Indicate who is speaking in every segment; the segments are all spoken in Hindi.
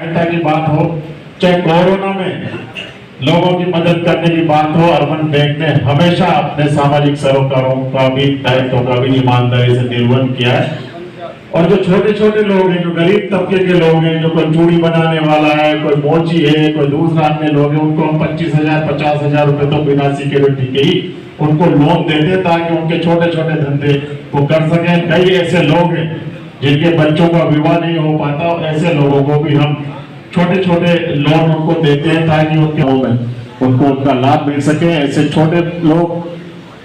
Speaker 1: सहायता की बात हो, चाहे कोरोना में लोगों की मदद करने की बात हो, अर्बन बैंक ने हमेशा अपने सामाजिक सरोकारों का भी, दायित्वों का भी ईमानदारी से निर्वहन किया है। और जो छोटे छोटे लोग हैं, जो गरीब तबके के लोग हैं, जो कोई चूड़ी बनाने वाला है, कोई मोची है, कोई दूसरा अन्य लोग हैं, उनको हम 25,000 50,000 रुपए तो बिना सिक्योरिटी के ही उनको लोन देते ताकि उनके छोटे छोटे धंधे वो कर सके। कई ऐसे लोग हैं जिनके बच्चों का विवाह नहीं हो पाता, और ऐसे लोगों को भी हम छोटे छोटे लोन उनको देते हैं ताकि उनके उनको उनका लाभ मिल सके। ऐसे छोटे लोग,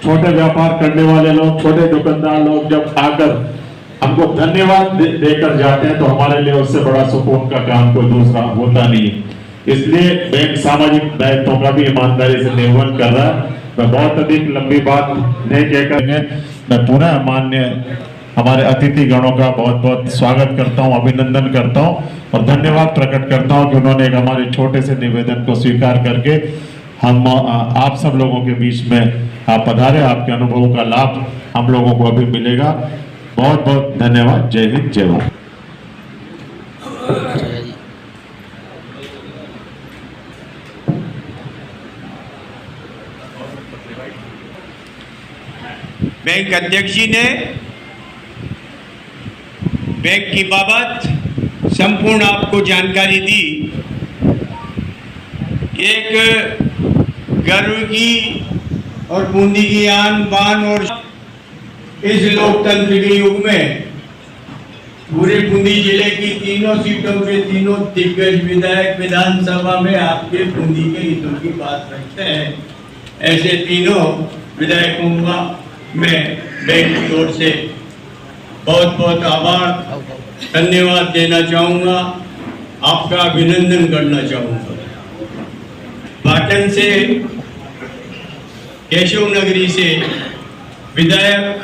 Speaker 1: छोटे व्यापार करने वाले लोग, छोटे दुकानदार लोग जब आकर हमको धन्यवाद देकर जाते हैं तो हमारे लिए उससे बड़ा सुकून का काम कोई दूसरा होता नहीं है। इसलिए बैंक सामाजिक दायित्वों का भी ईमानदारी से निर्वहन कर रहा है। मैं बहुत अधिक लंबी बात नहीं कहकर मैं पुनः मान्य हमारे अतिथि गणों का बहुत बहुत स्वागत करता हूं, अभिनंदन करता हूं और धन्यवाद प्रकट करता हूं कि उन्होंने एक हमारे छोटे से निवेदन को स्वीकार करके हम आप सब लोगों के बीच में आप पधारे। आपके अनुभवों का लाभ हम लोगों को अभी मिलेगा। बहुत बहुत धन्यवाद। जय हिंद, जय भारत।
Speaker 2: बैंक अध्यक्ष जी ने बैंक की बाबत संपूर्ण आपको जानकारी दी। एक गर्व की और बूंदी की आन बान और इस लोकतंत्र के युग में पूरे बूंदी जिले की तीनों सीटों के तीनों दिग्गज विधायक विधानसभा में आपके बूंदी के हितों की बात रखते हैं। ऐसे तीनों विधायकों का मैं बैंक की ओर से बहुत बहुत आभार, धन्यवाद देना चाहूँगा, आपका अभिनंदन करना चाहूँगा। पाटन से, केशव नगरी से विधायक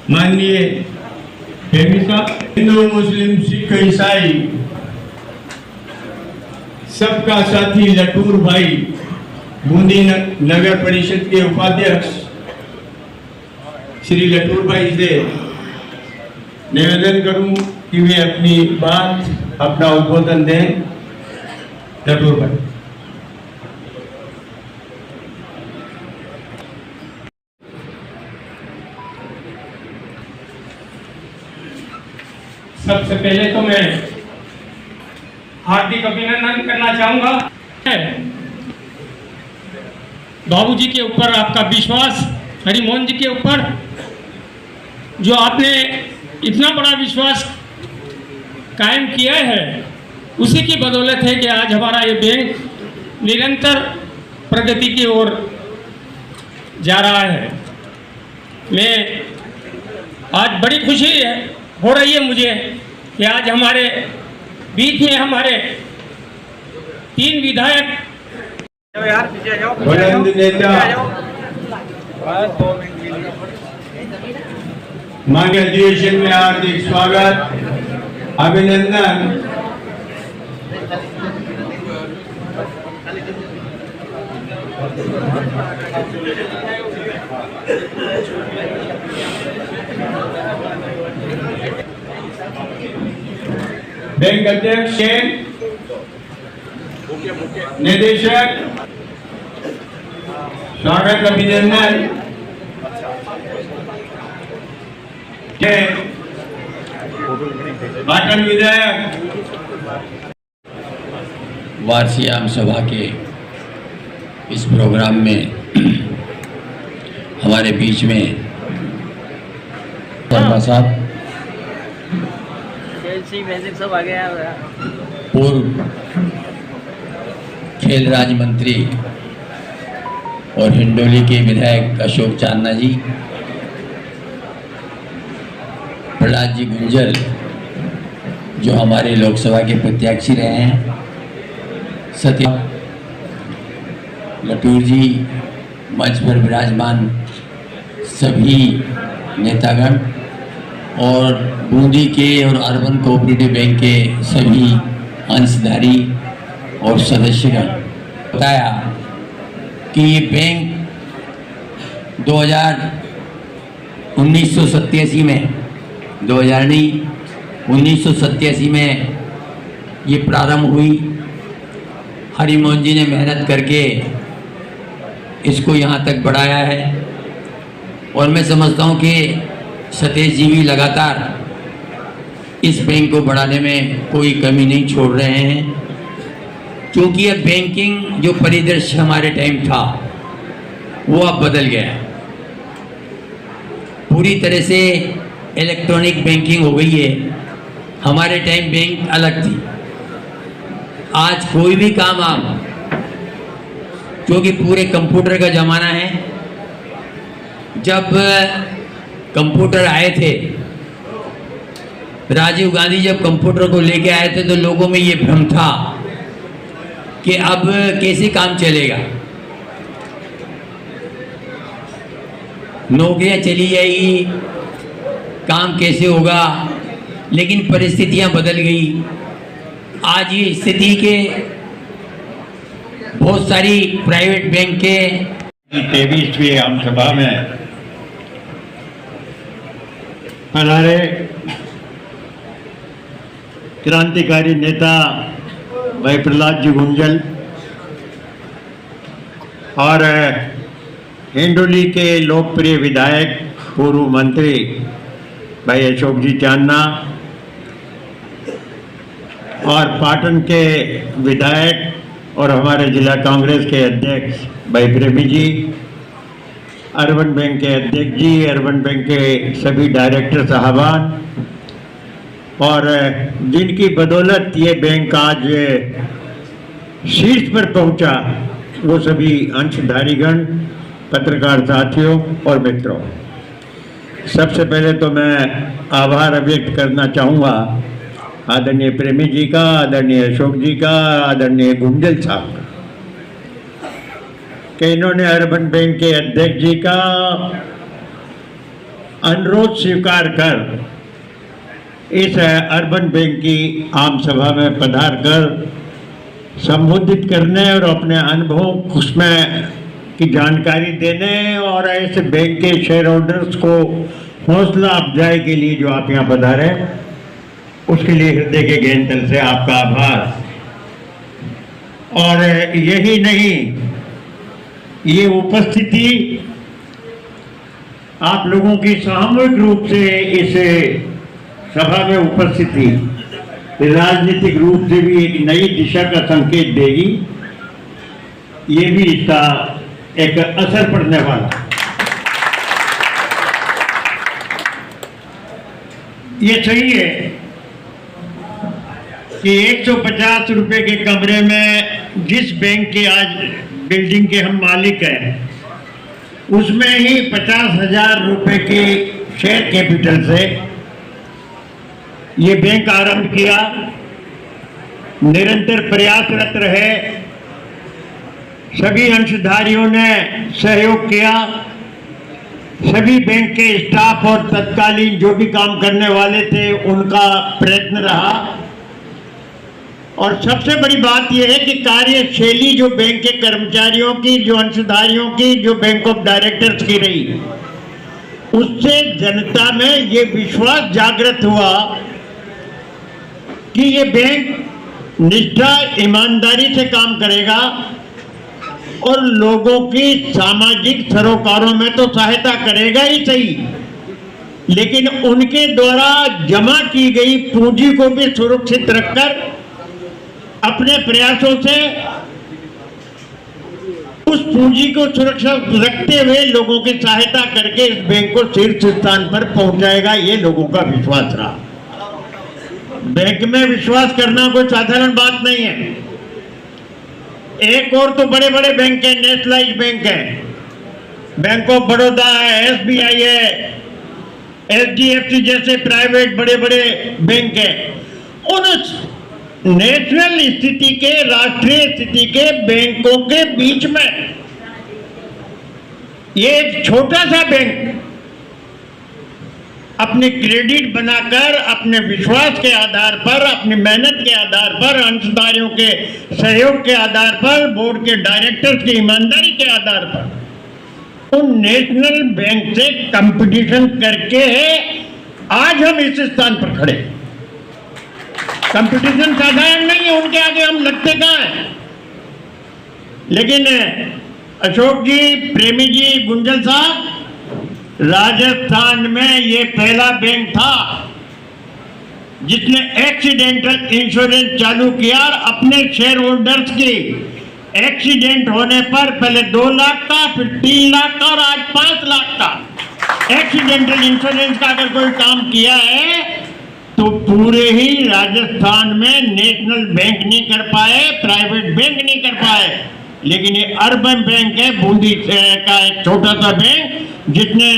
Speaker 2: माननीय हिंदू मुस्लिम सिख ईसाई सबका साथी लटूर भाई, बूंदी नगर परिषद के उपाध्यक्ष श्री लटूर भाई से निवेदन करूं कि वे अपनी बात, अपना उद्बोधन दें। लटूर भाई।
Speaker 3: सबसे पहले तो मैं हार्दिक अभिनंदन करना चाहूंगा। बाबूजी के ऊपर आपका विश्वास, हरिमोहन जी के ऊपर जो आपने इतना बड़ा विश्वास कायम किया है, उसी की बदौलत है कि आज हमारा ये बैंक निरंतर प्रगति की ओर जा रहा है। मैं आज बड़ी खुशी हो रही है मुझे कि आज हमारे बीच में हमारे 3 विधायक
Speaker 2: बुलंद नेता मान्य अधिवेशन में हार्दिक स्वागत, अभिनंदन। बैंक अध्यक्ष, निदेशक, स्वागत, अभिनंदन। पाटन विधायक।
Speaker 4: वार्षिक आम सभा के इस प्रोग्राम में हमारे बीच में वर्मा साहब, पूर्व खेल राज्य मंत्री और हिंडोली के विधायक अशोक चांदना जी, प्रहलाद जी गुंजल जो हमारे लोकसभा के प्रत्याशी रहे हैं, सत्य लटूर जी, मंच पर विराजमान सभी नेतागण और बूंदी के और अर्बन कोऑपरेटिव बैंक के सभी अंशधारी और सदस्यगण, बताया कि ये बैंक 1987 में 2000 नहीं 1987 में ये प्रारंभ हुई, हरिमोहन जी ने मेहनत करके इसको यहाँ तक बढ़ाया है। और मैं समझता हूँ कि सतीश जी भी लगातार इस बैंक को बढ़ाने में कोई कमी नहीं छोड़ रहे हैं, क्योंकि अब बैंकिंग जो परिदृश्य हमारे टाइम था वो अब बदल गया है। पूरी तरह से इलेक्ट्रॉनिक बैंकिंग हो गई है। हमारे टाइम बैंक अलग थी। आज कोई भी काम आप, क्योंकि पूरे कंप्यूटर का ज़माना है, जब कंप्यूटर आए थे, राजीव गांधी जब कंप्यूटर को लेके आए थे तो लोगों में ये भ्रम था कि अब कैसे काम चलेगा, नौकरियां चली जाएगी, काम कैसे होगा। लेकिन परिस्थितियां बदल गई। आज ये स्थिति के बहुत सारी प्राइवेट बैंक के
Speaker 2: 23वीं आम सभा में हमारे क्रांतिकारी नेता भाई प्रहलाद जी गुंजल और हिंडोली के लोकप्रिय विधायक पूर्व मंत्री भाई अशोक जी चांदना और पाटन के विधायक और हमारे जिला कांग्रेस के अध्यक्ष भाई प्रेमी जी, अर्बन बैंक के अध्यक्ष जी, अर्बन बैंक के सभी डायरेक्टर साहबान, और जिनकी बदौलत ये बैंक आज शीर्ष पर पहुंचा, वो सभी अंशधारीगण, पत्रकार साथियों और मित्रों। सबसे पहले तो मैं आभार व्यक्त करना चाहूँगा आदरणीय प्रेमी जी का, आदरणीय अशोक जी का, आदरणीय गुंजल साहब का, कि इन्होंने अर्बन बैंक के अध्यक्ष जी का अनुरोध स्वीकार कर इस अर्बन बैंक की आम सभा में पधार कर संबोधित करने और अपने अनुभव उसमें की जानकारी देने और ऐसे बैंक के शेयर होल्डर्स को हौसला अफजाई के लिए जो आप यहाँ पधारे, उसके लिए हृदय के गहन तल से आपका आभार। और यही नहीं, ये उपस्थिति आप लोगों की सामूहिक रूप से इस सभा में उपस्थिति राजनीतिक रूप से भी एक नई दिशा का संकेत देगी। ये भी इसका एक असर पड़ने वाला। ये सही है कि 150 रुपए के कमरे में जिस बैंक के आज बिल्डिंग के हम मालिक हैं, उसमें ही 50,000 रुपए के शेयर कैपिटल से ये बैंक आरंभ किया, निरंतर प्रयासरत रहे, सभी अंशधारियों ने सहयोग किया, सभी बैंक के स्टाफ और तत्कालीन जो भी काम करने वाले थे उनका प्रयत्न रहा। और सबसे बड़ी बात यह है कि कार्यशैली जो बैंक के कर्मचारियों की, जो अंशधारियों की, जो बैंक ऑफ डायरेक्टर्स की रही, उससे जनता में ये विश्वास जागृत हुआ कि ये बैंक निष्ठा, ईमानदारी से काम करेगा और लोगों की सामाजिक सरोकारों में तो सहायता करेगा ही सही, लेकिन उनके द्वारा जमा की गई पूंजी को भी सुरक्षित रखकर अपने प्रयासों से उस पूंजी को सुरक्षित रखते हुए लोगों की सहायता करके इस बैंक को शीर्ष स्थान पर पहुंचाएगा। ये लोगों का विश्वास रहा। बैंक में विश्वास करना कोई साधारण बात नहीं है। एक और तो बड़े बड़े बैंक हैं, नेशनलाइज्ड बैंक है, बैंक ऑफ बड़ौदा है, SBI है, HDFC जैसे प्राइवेट बड़े बड़े बैंक हैं। उन नेशनल स्थिति के, राष्ट्रीय स्थिति के बैंकों के बीच में ये एक छोटा सा बैंक अपने क्रेडिट बनाकर, अपने विश्वास के आधार पर, अपनी मेहनत के आधार पर, अंशधारियों के सहयोग के आधार पर, बोर्ड के डायरेक्टर्स की ईमानदारी के आधार पर उन नेशनल बैंक से कंपटीशन करके आज हम इस स्थान पर खड़े।
Speaker 5: कंपटीशन साधारण नहीं है, उनके आगे हम लगते कहाँ हैं। लेकिन अशोक जी, प्रेमी जी, गुंजल साहब, राजस्थान में ये पहला बैंक था जिसने एक्सीडेंटल इंश्योरेंस चालू किया और अपने शेयर होल्डर्स की एक्सीडेंट होने पर पहले 2 लाख का, फिर 3 लाख का और आज 5 लाख का एक्सीडेंटल इंश्योरेंस का अगर कोई काम किया है तो पूरे ही राजस्थान में नेशनल बैंक नहीं कर पाए, प्राइवेट बैंक नहीं कर पाए। लेकिन ये अर्बन बैंक है, बूंदी का एक छोटा सा बैंक जिसने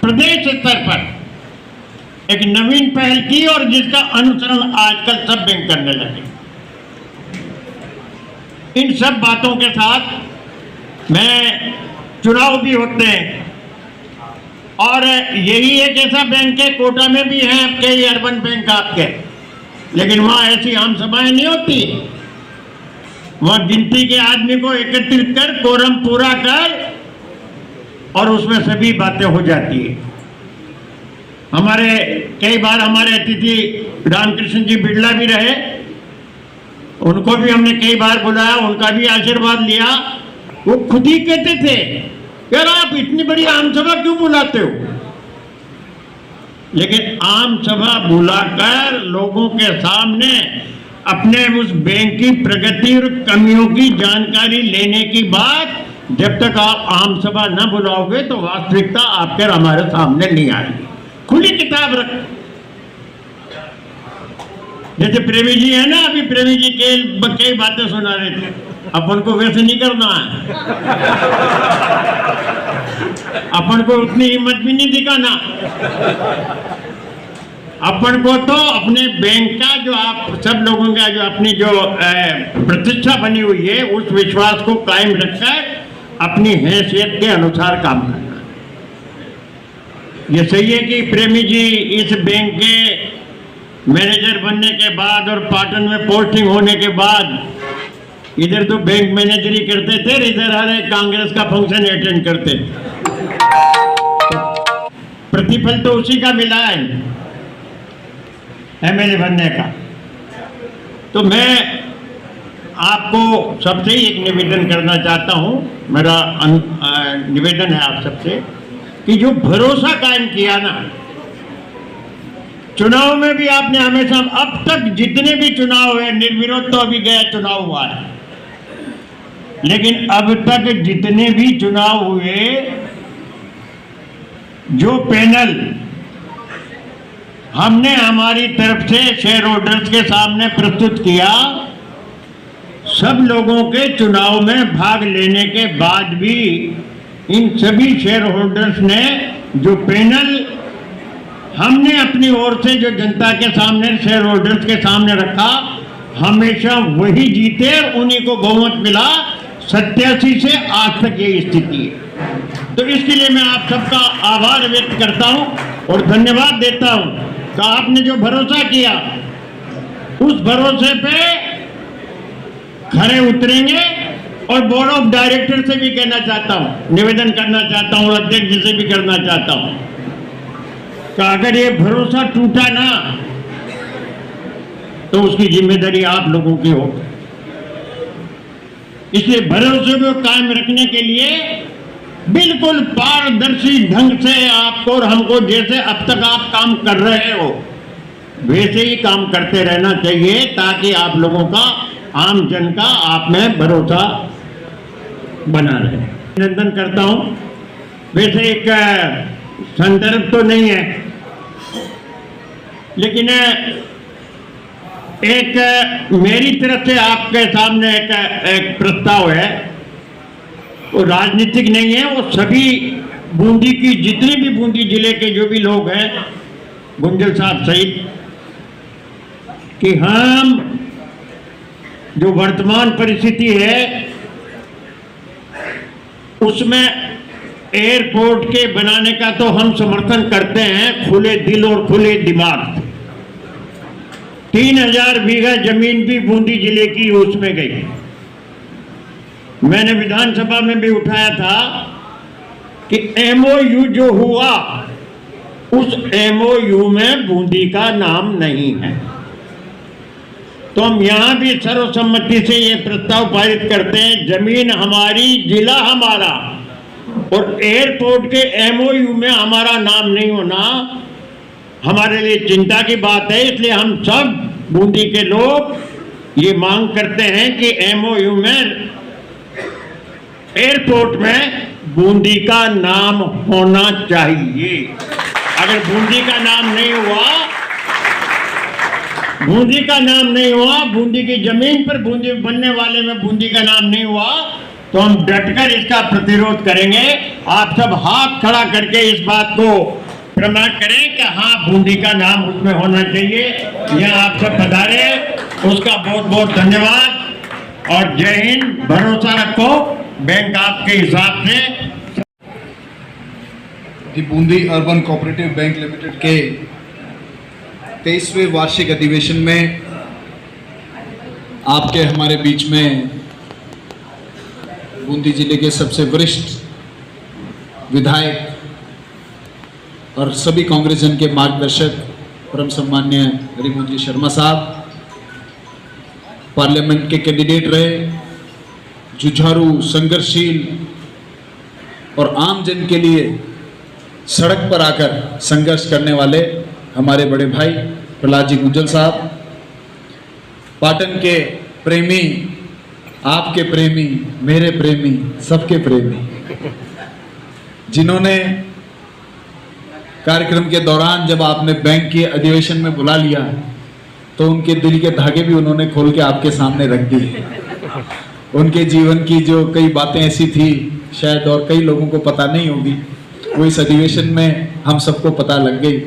Speaker 5: प्रदेश स्तर पर एक नवीन पहल की और जिसका अनुसरण आजकल सब बैंक करने लगे। इन सब बातों के साथ मैं, चुनाव भी होते हैं और यही एक ऐसा बैंक है, कोटा में भी हैं कई अर्बन बैंक आपके, लेकिन वहाँ ऐसी आम सभाएं नहीं होती। वहाँ गिनती के आदमी को एकत्रित कर, कोरम पूरा कर और उसमें सभी बातें हो जाती है। हमारे कई बार हमारे अतिथि रामकृष्ण जी बिड़ला भी रहे, उनको भी हमने कई बार बुलाया, उनका भी आशीर्वाद लिया। वो खुद ही कहते थे, यार आप इतनी बड़ी आम सभा क्यों बुलाते हो? लेकिन आम सभा बुलाकर लोगों के सामने अपने उस बैंक की प्रगति और कमियों की जानकारी लेने की बात, जब तक आप आम सभा न बुलाओगे तो वास्तविकता आपके हमारे सामने नहीं आएगी। खुली किताब रख, जैसे प्रेमी जी है ना, अभी प्रेमी जी कई बातें सुना रहे थे, अपन को वैसे नहीं करना है। अपन को उतनी हिम्मत भी नहीं दिखाना। अपन को तो अपने बैंक का जो आप सब लोगों का जो अपनी जो प्रतिष्ठा बनी हुई है, उस विश्वास को कायम रखकर अपनी हैसियत के अनुसार काम करना। ये सही है कि प्रेमी जी इस बैंक के मैनेजर बनने के बाद और पाटन में पोस्टिंग होने के बाद इधर तो बैंक मैनेजर ही करते थे, इधर हर एक कांग्रेस का फंक्शन अटेंड करते। प्रतिफल तो उसी का मिला है एमएलए बनने का। तो मैं आपको सबसे ही एक निवेदन करना चाहता हूं, मेरा निवेदन है आप सबसे कि जो भरोसा कायम किया ना, चुनाव में भी आपने हमेशा, अब तक जितने भी चुनाव हुए, निर्विरोध तो अभी गया चुनाव हुआ है, लेकिन अब तक जितने भी चुनाव हुए, जो पैनल हमने हमारी तरफ से शेयर होल्डर्स के सामने प्रस्तुत किया, सब लोगों के चुनाव में भाग लेने के बाद भी इन सभी शेयर होल्डर्स ने जो पैनल हमने अपनी ओर से जो जनता के सामने, शेयर होल्डर्स के सामने रखा, हमेशा वही जीते और उन्हीं को बहुमत मिला। 87 से आज तक ये स्थिति है। तो इसके लिए मैं आप सबका आभार व्यक्त करता हूं और धन्यवाद देता हूं कि आपने जो भरोसा किया, उस भरोसे पे खरे उतरेंगे। और बोर्ड ऑफ डायरेक्टर से भी कहना चाहता हूं, निवेदन करना चाहता हूं, अध्यक्ष जी से भी करना चाहता हूं कि अगर ये भरोसा टूटा ना तो उसकी जिम्मेदारी आप लोगों की हो। इसलिए भरोसे को कायम रखने के लिए बिल्कुल पारदर्शी ढंग से आपको और हमको, जैसे अब तक आप काम कर रहे हो, वैसे ही काम करते रहना चाहिए, ताकि आप लोगों का, आम जन का आप में भरोसा बना रहे। अभिनंदन करता हूं। वैसे एक संदर्भ तो नहीं है, लेकिन एक मेरी तरफ से आपके सामने एक प्रस्ताव है। वो राजनीतिक नहीं है, वो सभी बूंदी की, जितने भी बूंदी जिले के जो भी लोग हैं, गुंजल साहब सहित, कि हम जो वर्तमान परिस्थिति है उसमें एयरपोर्ट के बनाने का तो हम समर्थन करते हैं, खुले दिल और खुले दिमाग। 3000 बीघा जमीन भी बूंदी जिले की उसमें गई। मैंने विधानसभा में भी उठाया था कि एमओयू जो हुआ, उस एमओयू में बूंदी का नाम नहीं है। तो हम यहाँ भी सर्वसम्मति से ये प्रस्ताव पारित करते हैं, जमीन हमारी, जिला हमारा, और एयरपोर्ट के एमओयू में हमारा नाम नहीं होना हमारे लिए चिंता की बात है। इसलिए हम सब बूंदी के लोग ये मांग करते हैं कि एमओयू में, एयरपोर्ट में बूंदी का नाम होना चाहिए। अगर बूंदी का नाम नहीं हुआ, बूंदी का नाम नहीं हुआ, बूंदी की जमीन पर बूंदी बनने वाले में बूंदी का नाम नहीं हुआ, तो हम डटकर इसका प्रतिरोध करेंगे। आप सब हाथ खड़ा करके इस बात को प्रमाण करें कि हाँ, बूंदी का नाम उसमें होना चाहिए। यहाँ आप सब पधारे, उसका बहुत बहुत धन्यवाद और जय हिंद। भरोसा रखो, बैंक आपके हिसाब से।
Speaker 6: कि Bundi urban cooperative bank limited के 23वें वार्षिक अधिवेशन में आपके हमारे बीच में बूंदी जिले के सबसे वरिष्ठ विधायक और सभी कांग्रेस जन के मार्गदर्शक परम सम्मान्य हरिमोहन जी शर्मा साहब, पार्लियामेंट के कैंडिडेट रहे, जुझारू, संघर्षशील और आम जन के लिए सड़क पर आकर संघर्ष करने वाले हमारे बड़े भाई प्रहलाद जी गुंजल साहब, पाटन के प्रेमी, आपके प्रेमी, मेरे प्रेमी, सबके प्रेमी, जिन्होंने कार्यक्रम के दौरान जब आपने बैंक के अधिवेशन में बुला लिया तो उनके दिल के धागे भी उन्होंने खोल के आपके सामने रख दिए। उनके जीवन की जो कई बातें ऐसी थी शायद और कई लोगों को पता नहीं होगी, वो इस अधिवेशन में हम सबको पता लग गई।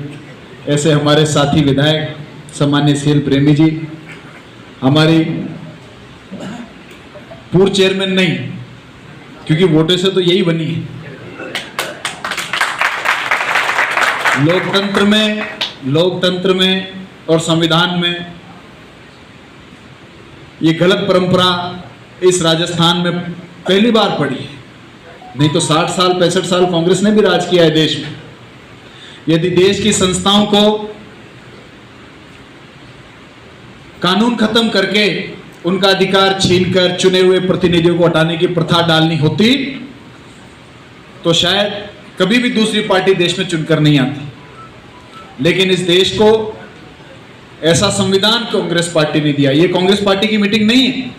Speaker 6: ऐसे हमारे साथी विधायक सम्मान्य सीएल प्रेमी जी, हमारी पूर्व चेयरमैन नहीं, क्योंकि वोटों से तो यही बनी है। लोकतंत्र में और संविधान में ये गलत परंपरा इस राजस्थान में पहली बार पड़ी है। नहीं तो 60 साल 65 साल कांग्रेस ने भी राज किया है देश में। यदि देश की संस्थाओं को कानून खत्म करके उनका अधिकार छीनकर चुने हुए प्रतिनिधियों को हटाने की प्रथा डालनी होती तो शायद कभी भी दूसरी पार्टी देश में चुनकर नहीं आती। लेकिन इस देश को ऐसा संविधान कांग्रेस पार्टी ने दिया। ये कांग्रेस पार्टी की मीटिंग नहीं है,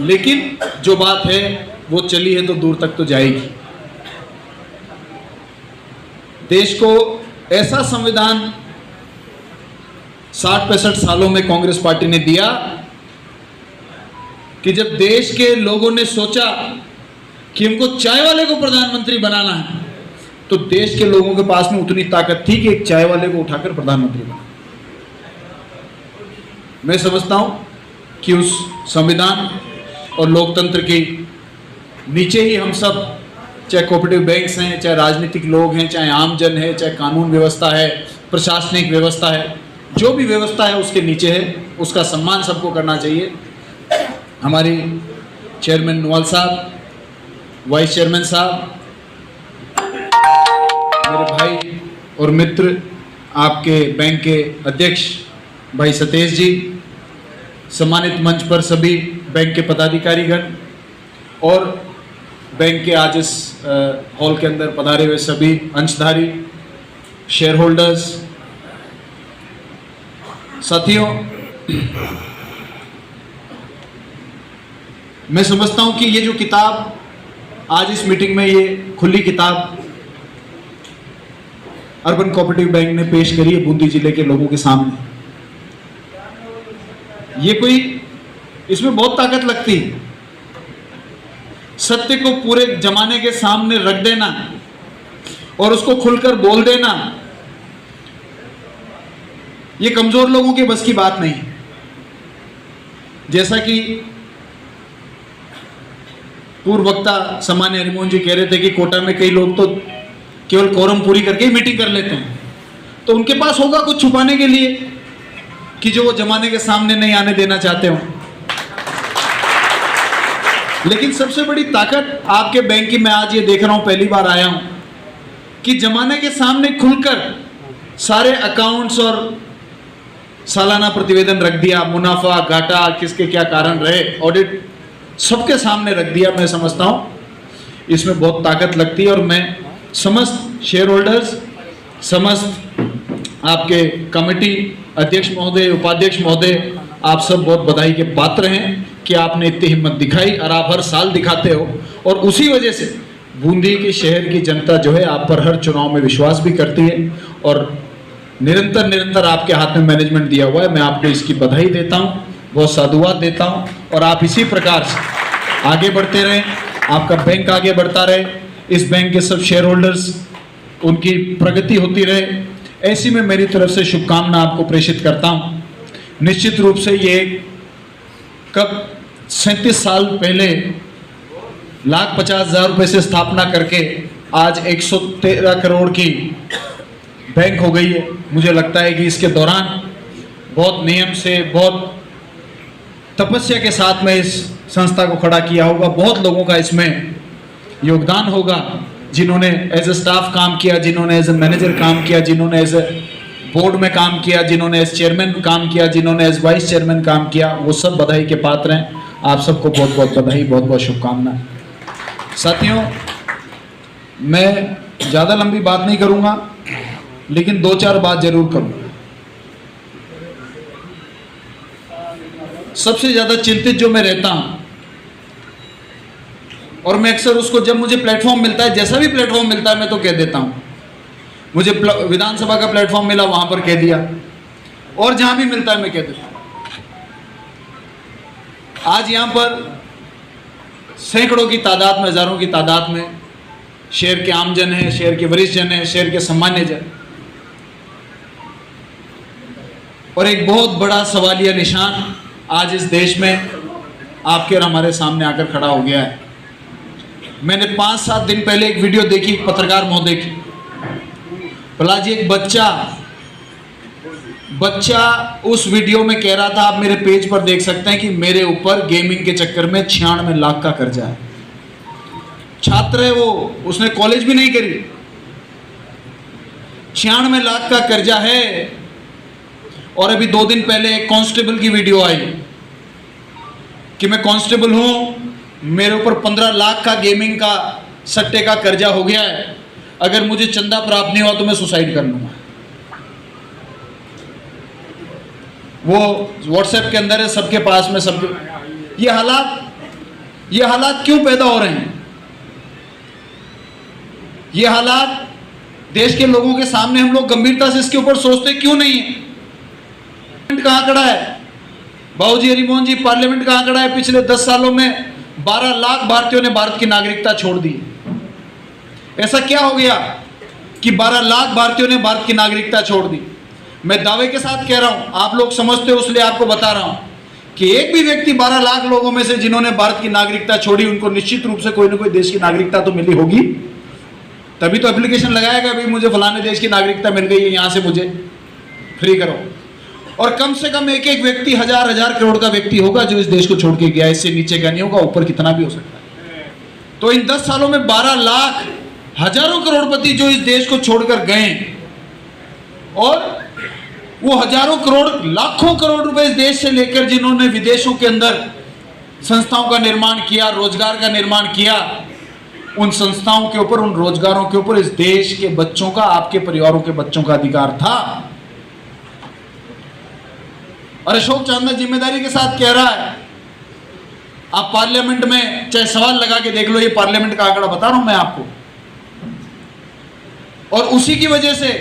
Speaker 6: लेकिन जो बात है वो चली है तो दूर तक तो जाएगी। देश को ऐसा संविधान 60-65 सालों में कांग्रेस पार्टी ने दिया कि जब देश के लोगों ने सोचा कि हमको चाय वाले को प्रधानमंत्री बनाना है, तो देश के लोगों के पास में उतनी ताकत थी कि एक चाय वाले को उठाकर प्रधानमंत्री बना। मैं समझता हूं कि उस संविधान और लोकतंत्र के नीचे ही हम सब, चाहे कोऑपरेटिव बैंक्स हैं, चाहे राजनीतिक लोग हैं, चाहे आम जन है, चाहे कानून व्यवस्था है, प्रशासनिक व्यवस्था है, जो भी व्यवस्था है उसके नीचे है। उसका सम्मान सबको करना चाहिए। हमारी चेयरमैन नवाल साहब, वाइस चेयरमैन साहब, मेरे भाई और मित्र, आपके बैंक के अध्यक्ष भाई सतेश जी, सम्मानित मंच पर सभी बैंक के पदाधिकारीगण और बैंक के आज इस हॉल के अंदर पधारे हुए सभी अंशधारी, शेयर होल्डर्स, साथियों, मैं समझता हूं कि ये जो किताब आज इस मीटिंग में, ये खुली किताब अर्बन कोऑपरेटिव बैंक ने पेश करी है बूंदी जिले के लोगों के सामने, ये कोई, इसमें बहुत ताकत लगती है। सत्य को पूरे जमाने के सामने रख देना और उसको खुलकर बोल देना, ये कमजोर लोगों के बस की बात नहीं। जैसा कि पूर्व वक्ता सम्मान्य हरिमोहन जी कह रहे थे कि कोटा में कई लोग तो केवल कोरम पूरी करके ही मीटिंग कर लेते हैं, तो उनके पास होगा कुछ छुपाने के लिए कि जो वो जमाने के सामने नहीं आने देना चाहते हो। लेकिन सबसे बड़ी ताकत आपके बैंक की मैं आज ये देख रहा हूं, पहली बार आया हूं कि जमाने के सामने खुलकर सारे अकाउंट्स और सालाना प्रतिवेदन रख दिया, मुनाफा घाटा किसके क्या कारण रहे, ऑडिट सबके सामने रख दिया। मैं समझता हूँ इसमें बहुत ताकत लगती है और मैं समस्त शेयर होल्डर्स, समस्त आपके कमेटी अध्यक्ष महोदय, उपाध्यक्ष महोदय, आप सब बहुत बधाई के पात्र हैं कि आपने इतनी हिम्मत दिखाई और आप हर साल दिखाते हो और उसी वजह से बूंदी के शहर की जनता जो है आप पर हर चुनाव में विश्वास भी करती है और निरंतर आपके हाथ में मैनेजमेंट दिया हुआ है। मैं आपको इसकी बधाई देता हूँ, बहुत साधुवाद देता हूँ और आप इसी प्रकार से आगे बढ़ते रहें, आपका बैंक आगे बढ़ता रहे, इस बैंक के सब शेयर होल्डर्स उनकी प्रगति होती रहे, ऐसी में मेरी तरफ से शुभकामना आपको प्रेषित करता हूँ। निश्चित रूप से ये कब 37 साल पहले 1,50,000 रुपये से स्थापना करके आज 113 करोड़ की बैंक हो गई है। मुझे लगता है कि इसके दौरान बहुत नियम से, बहुत तपस्या के साथ में इस संस्था को खड़ा किया होगा। बहुत लोगों का इसमें योगदान होगा, जिन्होंने एज ए स्टाफ काम किया, जिन्होंने एज ए मैनेजर काम किया, जिन्होंने एज ए बोर्ड में काम किया, जिन्होंने एज चेयरमैन काम किया, जिन्होंने एज वाइस चेयरमैन काम किया, वो सब बधाई के पात्र हैं। आप सबको बहुत बहुत बधाई, बहुत बहुत शुभकामनाएं। साथियों, मैं ज़्यादा लंबी बात नहीं करूंगा, लेकिन 2-4 बात जरूर करूंगा। सबसे ज़्यादा चिंतित जो मैं रहता हूं, और मैं अक्सर उसको जब मुझे प्लेटफॉर्म मिलता है, जैसा भी प्लेटफॉर्म मिलता है मैं तो कह देता हूं। मुझे विधानसभा का प्लेटफॉर्म मिला, वहां पर कह दिया, और जहां भी मिलता है मैं कह देता हूं। आज यहां पर सैकड़ों की तादाद में, हजारों की तादाद में शहर के आमजन हैं, शहर के वरिष्ठ जन हैं, शहर के सम्मान्य जन, और एक बहुत बड़ा सवालिया निशान आज इस देश में आपके और हमारे सामने आकर खड़ा हो गया है। मैंने 5-7 दिन पहले एक वीडियो देखी एक पत्रकार महोदय की। भला जी, एक बच्चा उस वीडियो में कह रहा था, आप मेरे पेज पर देख सकते हैं, कि मेरे ऊपर गेमिंग के चक्कर में 96 लाख का कर्जा है। छात्र है वो, उसने कॉलेज भी नहीं करी, 96 लाख का कर्जा है। और अभी 2 दिन पहले एक कांस्टेबल की वीडियो आई कि मैं कांस्टेबल हूं, मेरे ऊपर 15 लाख का गेमिंग का सट्टे का कर्जा हो गया है, अगर मुझे चंदा प्राप्त नहीं हुआ तो मैं सुसाइड कर लूंगा। वो व्हाट्सएप के अंदर है, सबके पास में, सबके। ये हालात क्यों पैदा हो रहे हैं? ये हालात देश के लोगों के सामने हम लोग गंभीरता से इसके ऊपर सोचते क्यों नहीं है? कहां खड़ा है बाबूजी हरिमोहन जी? पार्लियामेंट कहां खड़ा है? पिछले 10 सालों में 12 लाख भारतीयों ने भारत की नागरिकता छोड़ दी। ऐसा क्या हो गया कि 12 लाख भारतीयों ने भारत की नागरिकता छोड़ दी? मैं दावे के साथ कह रहा हूं, आप लोग समझते हो इसलिए आपको बता रहा हूं कि एक भी व्यक्ति 12 लाख लोगों में से जिन्होंने भारत की नागरिकता छोड़ी, उनको निश्चित रूप से कोई ना कोई देश की नागरिकता तो मिली होगी, तभी तो एप्लीकेशन लगाएगा, भाई मुझे फलाने देश की नागरिकता मिल गई है, यहां से मुझे फ्री करो। और कम से कम एक व्यक्ति, हजार करोड़ का व्यक्ति होगा जो इस देश को छोड़ के गया, इससे नीचे का नहीं होगा, ऊपर कितना भी हो सकता है। तो इन 10 सालों में 12 लाख, हजारों करोड़पति जो इस देश को छोड़कर गए, और वो हजारों करोड़, लाखों करोड़ रुपए इस देश से लेकर जिन्होंने विदेशों के अंदर संस्थाओं का निर्माण किया, रोजगार का निर्माण किया, उन संस्थाओं के ऊपर, उन रोजगारों के ऊपर इस देश के बच्चों का, आपके परिवारों के बच्चों का अधिकार था। और अशोक चांदना जिम्मेदारी के साथ कह रहा है, आप पार्लियामेंट में चाहे सवाल लगा के देख लो, ये पार्लियामेंट का आंकड़ा बता रहा हूं मैं आपको। और उसी की वजह से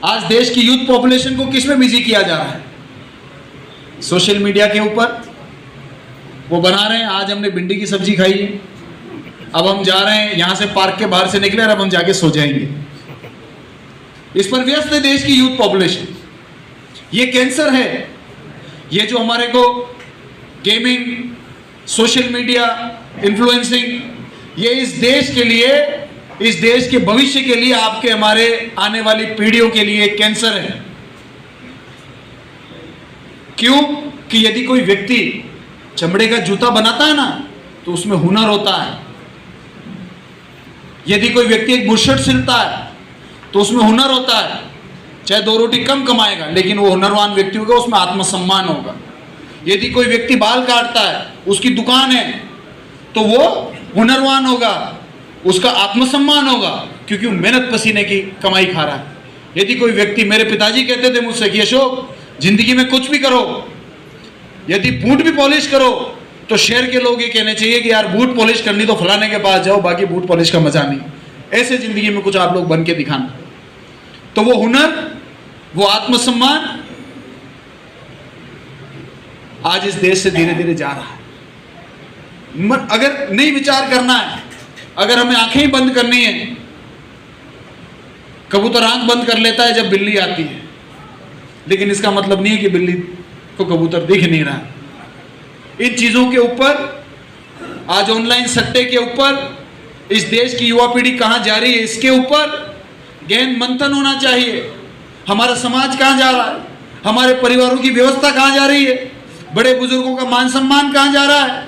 Speaker 6: आज देश की यूथ पॉपुलेशन को किस में बिजी किया जा रहा है? सोशल मीडिया के ऊपर। वो बना रहे हैं, आज हमने भिंडी की सब्जी खाई है, अब हम जा रहे हैं, यहां से पार्क के बाहर से निकले और अब हम जाके सो जाएंगे। इस पर व्यस्त है देश की यूथ पॉपुलेशन। ये कैंसर है, ये जो हमारे को गेमिंग, सोशल मीडिया, इन्फ्लुएंसिंग, ये इस देश के लिए, इस देश के भविष्य के लिए, आपके हमारे आने वाली पीढ़ियों के लिए कैंसर है। क्यों? कि यदि कोई व्यक्ति चमड़े का जूता बनाता है ना, तो उसमें हुनर होता है। यदि कोई व्यक्ति एक बुशर्ट सिलता है तो उसमें हुनर होता है। चाहे 2 रोटी कम कमाएगा, लेकिन वो हुनरवान व्यक्ति होगा, उसमें आत्मसम्मान होगा। यदि कोई व्यक्ति बाल काटता है, उसकी दुकान है, तो वो हुनरवान होगा, उसका आत्मसम्मान होगा, क्योंकि वो मेहनत पसीने की कमाई खा रहा है। यदि कोई व्यक्ति, मेरे पिताजी कहते थे मुझसे कि अशोक, जिंदगी में कुछ भी करो, यदि बूट भी पॉलिश करो तो शहर के लोग ये कहने चाहिए कि यार बूट पॉलिश करनी तो फलाने के पास जाओ, बाकी बूट पॉलिश का मजा नहीं। ऐसे जिंदगी में कुछ आप लोग बन के दिखाना। तो वो हुनर, वो आत्मसम्मान आज इस देश से धीरे धीरे जा रहा है। अगर नहीं विचार करना है, अगर हमें आंखें ही बंद करनी है, कबूतर आंख बंद कर लेता है जब बिल्ली आती है, लेकिन इसका मतलब नहीं है कि बिल्ली को कबूतर दिख नहीं रहा। इन चीजों के ऊपर, आज ऑनलाइन सट्टे के ऊपर इस देश की युवा पीढ़ी कहां जा रही है, इसके ऊपर गहन मंथन होना चाहिए। हमारा समाज कहां जा रहा है, हमारे परिवारों की व्यवस्था कहां जा रही है, बड़े बुजुर्गों का मान सम्मान कहां जा रहा है।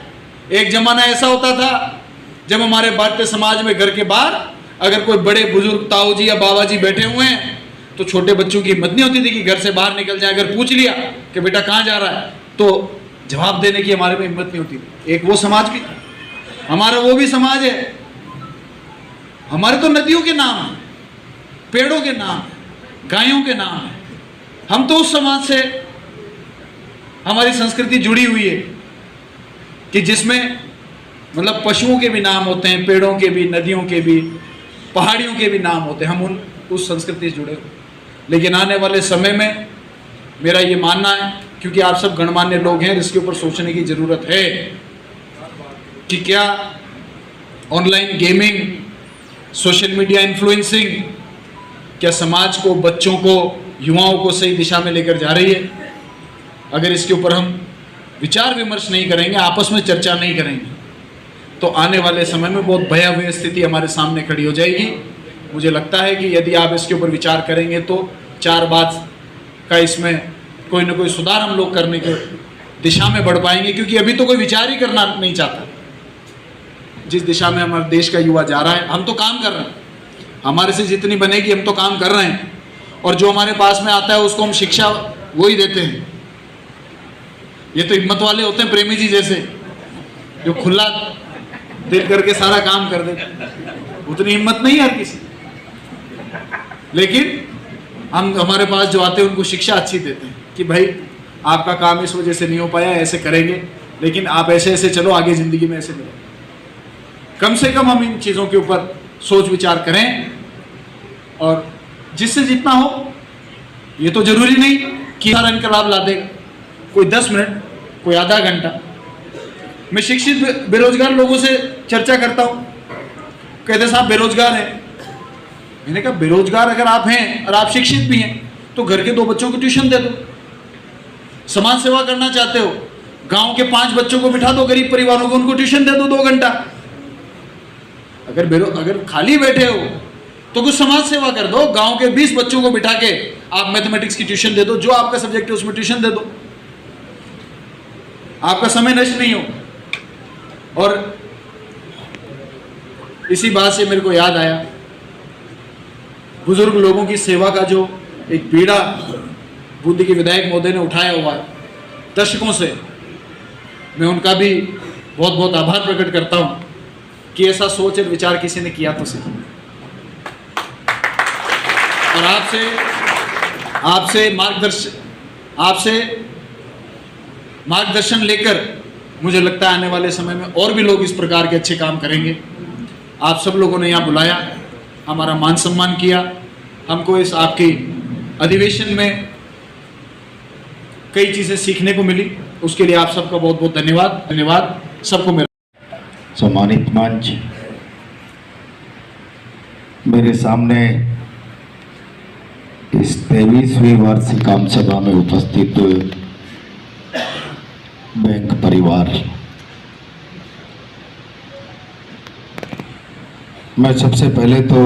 Speaker 6: एक जमाना ऐसा होता था जब हमारे भारतीय समाज में घर के बाहर अगर कोई बड़े बुजुर्ग ताऊ जी या बाबा जी बैठे हुए हैं तो छोटे बच्चों की हिम्मत नहीं होती थी कि घर से बाहर निकल जाए। अगर पूछ लिया कि बेटा कहाँ जा रहा है तो जवाब देने की हमारे में हिम्मत नहीं होती थी। एक वो समाज भी, हमारा वो भी समाज है। हमारे तो नदियों के नाम है, पेड़ों के नाम है, गायों के नाम है। हम तो उस समाज से हमारी संस्कृति जुड़ी हुई है कि जिसमें मतलब पशुओं के भी नाम होते हैं, पेड़ों के भी, नदियों के भी, पहाड़ियों के भी नाम होते हैं। हम उस संस्कृति से जुड़े हुए। लेकिन आने वाले समय में मेरा ये मानना है, क्योंकि आप सब गणमान्य लोग हैं, इसके ऊपर सोचने की ज़रूरत है कि क्या online gaming, social media influencing क्या समाज को, बच्चों को, युवाओं को सही दिशा में लेकर जा रही है। अगर इसके ऊपर हम विचार विमर्श नहीं करेंगे, आपस में चर्चा नहीं करेंगे, तो आने वाले समय में बहुत भयावह स्थिति हमारे सामने खड़ी हो जाएगी। मुझे लगता है कि यदि आप इसके ऊपर विचार करेंगे तो 4 बात का इसमें कोई ना कोई सुधार हम लोग करने के दिशा में बढ़ पाएंगे, क्योंकि अभी तो कोई विचार ही करना नहीं चाहता। जिस दिशा में हमारे देश का युवा जा रहा है, हम तो काम कर रहे हैं, हमारे से जितनी बनेगी हम तो काम कर रहे हैं, और जो हमारे पास में आता है उसको हम शिक्षा वो ही देते हैं। ये तो हिम्मत वाले होते हैं, प्रेमी जी जैसे, जो खुला दिल करके सारा काम कर देते। उतनी हिम्मत नहीं है हर किसी, लेकिन हमारे पास जो आते हैं उनको शिक्षा अच्छी देते हैं कि भाई आपका काम इस वजह से नहीं हो पाया, ऐसे करेंगे, लेकिन आप ऐसे ऐसे चलो, आगे जिंदगी में ऐसे मिलो। कम से कम हम इन चीज़ों के ऊपर सोच विचार करें, और जिससे जितना हो। ये तो जरूरी नहीं कि सारा इनकलाब ला देगा, कोई 10 मिनट, कोई आधा घंटा। मैं शिक्षित बेरोजगार लोगों से चर्चा करता हूँ, कहते साहब बेरोजगार हैं। मैंने कहा बेरोजगार अगर आप हैं और आप शिक्षित भी हैं तो घर के 2 बच्चों को ट्यूशन दे दो। समाज सेवा करना चाहते हो, गांव के 5 बच्चों को बिठा दो, गरीब परिवारों को, उनको ट्यूशन दे दो 2 घंटा। अगर खाली बैठे हो तो कुछ समाज सेवा कर दो, गांव के 20 बच्चों को बिठा के आप मैथमेटिक्स की ट्यूशन दे दो, जो आपका सब्जेक्ट है उसमें ट्यूशन दे दो, आपका समय नष्ट नहीं हो। और इसी बात से मेरे को याद आया, बुजुर्ग लोगों की सेवा का जो एक बीड़ा बूंदी के विधायक महोदय ने उठाया हुआ है दशकों से, मैं उनका भी बहुत बहुत आभार प्रकट करता हूं कि ऐसा सोच और विचार किसी ने किया तो सही। और आपसे मार्गदर्शन लेकर मुझे लगता है आने वाले समय में और भी लोग इस प्रकार के अच्छे काम करेंगे। आप सब लोगों ने यहाँ बुलाया, हमारा मान सम्मान किया, हमको इस आपकी अधिवेशन में कई चीज़ें सीखने को मिली, उसके लिए आप सबका बहुत बहुत धन्यवाद सबको। मेरा
Speaker 1: सम्मानित मंच, मेरे सामने इस 23वीं वार्षिक आम सभा में उपस्थित बैंक परिवार, मैं सबसे पहले तो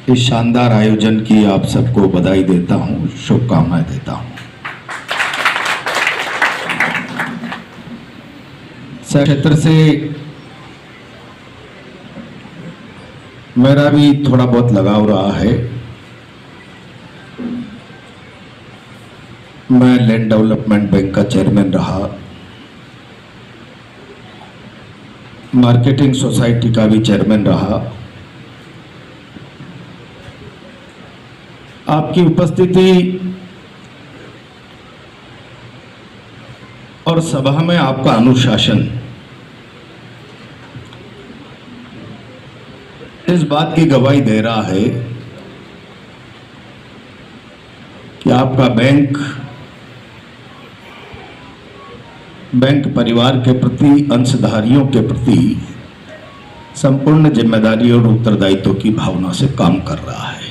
Speaker 1: इस शानदार आयोजन की आप सबको बधाई देता हूं, शुभकामनाएं देता हूं। क्षेत्र से
Speaker 7: मेरा भी थोड़ा बहुत लगाव रहा है। मैं लैंड डेवलपमेंट बैंक का चेयरमैन रहा, मार्केटिंग सोसाइटी का भी चेयरमैन रहा। आपकी उपस्थिति और सभा में आपका अनुशासन इस बात की गवाही दे रहा है कि आपका बैंक परिवार के प्रति, अंशधारियों के प्रति संपूर्ण जिम्मेदारी और उत्तरदायित्व की भावना से काम कर रहा है।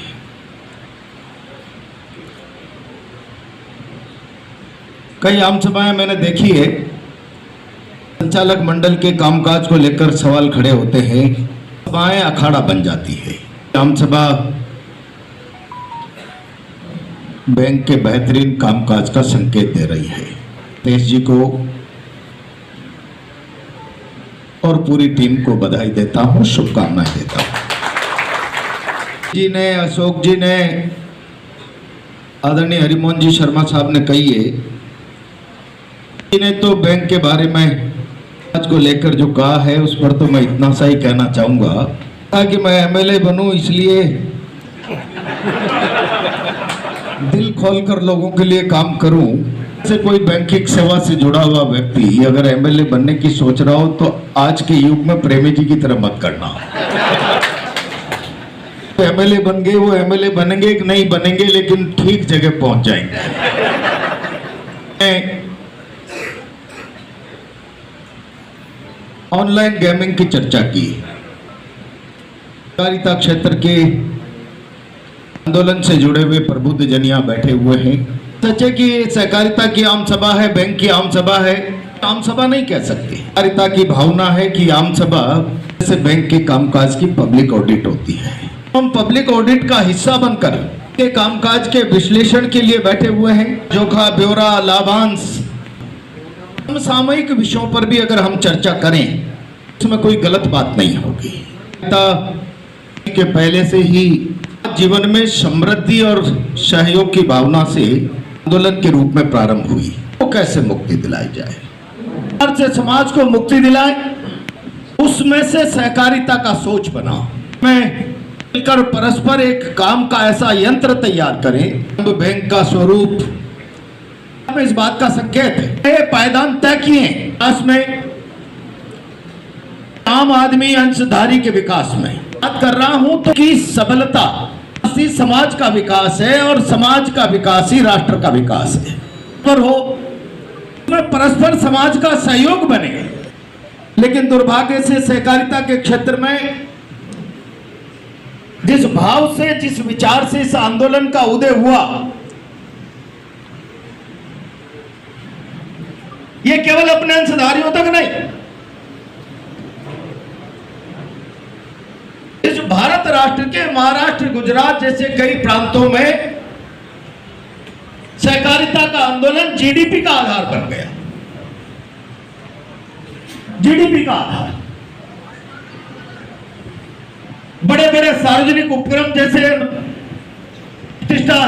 Speaker 7: कई आम सभाएं मैंने देखी है, संचालक मंडल के कामकाज को लेकर सवाल खड़े होते हैं, सभाएं अखाड़ा बन जाती है। आम सभा बैंक के बेहतरीन कामकाज का संकेत दे रही है। तेज जी को और पूरी टीम को बधाई देता हूं, शुभकामनाएं देता हूं। जी ने, अशोक जी ने, आदरणीय हरिमोहन जी शर्मा साहब ने कही है, इन्हें तो बैंक के बारे में आज को लेकर जो कहा है उस पर तो मैं इतना सा ही कहना चाहूंगा ताकि मैं एमएलए बनूं, इसलिए दिल खोलकर लोगों के लिए काम करूं। से कोई बैंकिंग सेवा से जुड़ा हुआ व्यक्ति अगर एमएलए बनने की सोच रहा हो तो आज के युग में प्रेमी जी की तरह मत करना। तो एमएलए बन गए, वो एमएलए बनेंगे कि नहीं बनेंगे, लेकिन ठीक जगह पहुंच जाएंगे। ऑनलाइन गेमिंग की चर्चा की, सहकारिता क्षेत्र के आंदोलन से जुड़े हुए प्रबुद्ध जन यहाँ बैठे हुए हैं। सच है कि सहकारिता की आम सभा है, बैंक की आम सभा है, आम सभा नहीं कह सकते। सहकारिता की भावना है कि आम सभा जैसे बैंक के कामकाज की पब्लिक ऑडिट होती है। हम पब्लिक ऑडिट का हिस्सा बनकर के कामकाज के विश्लेषण के लिए बैठे हुए हैं। जोखा, ब्यौरा, लाभांश, समसामयिक विषयों पर भी अगर हम चर्चा करें उसमें कोई गलत बात नहीं होगी। के पहले से ही जीवन में समृद्धि और सहयोग की भावना से आंदोलन के रूप में प्रारंभ हुई। वो कैसे मुक्ति दिलाई जाए, से समाज को मुक्ति दिलाए, उसमें से सहकारिता का सोच बना। मैं मिलकर परस्पर एक काम का ऐसा यंत्र तैयार करें। बैंक का स्वरूप इस बात का संकेत है। ये पायदान तय किए में आम आदमी अंशधारी के विकास में बात कर रहा हूं तो की सबलता समाज का विकास है और समाज का विकास ही राष्ट्र का विकास है। पर हो परस्पर समाज का सहयोग बने, लेकिन दुर्भाग्य से सहकारिता के क्षेत्र में जिस भाव से, जिस विचार से इस आंदोलन का उदय हुआ, ये केवल अपने अंशधारियों तक नहीं, इस भारत राष्ट्र के महाराष्ट्र, गुजरात जैसे कई प्रांतों में सहकारिता का आंदोलन जीडीपी का आधार बन गया। जीडीपी का आधार, बड़े बड़े सार्वजनिक उपक्रम जैसे प्रतिष्ठा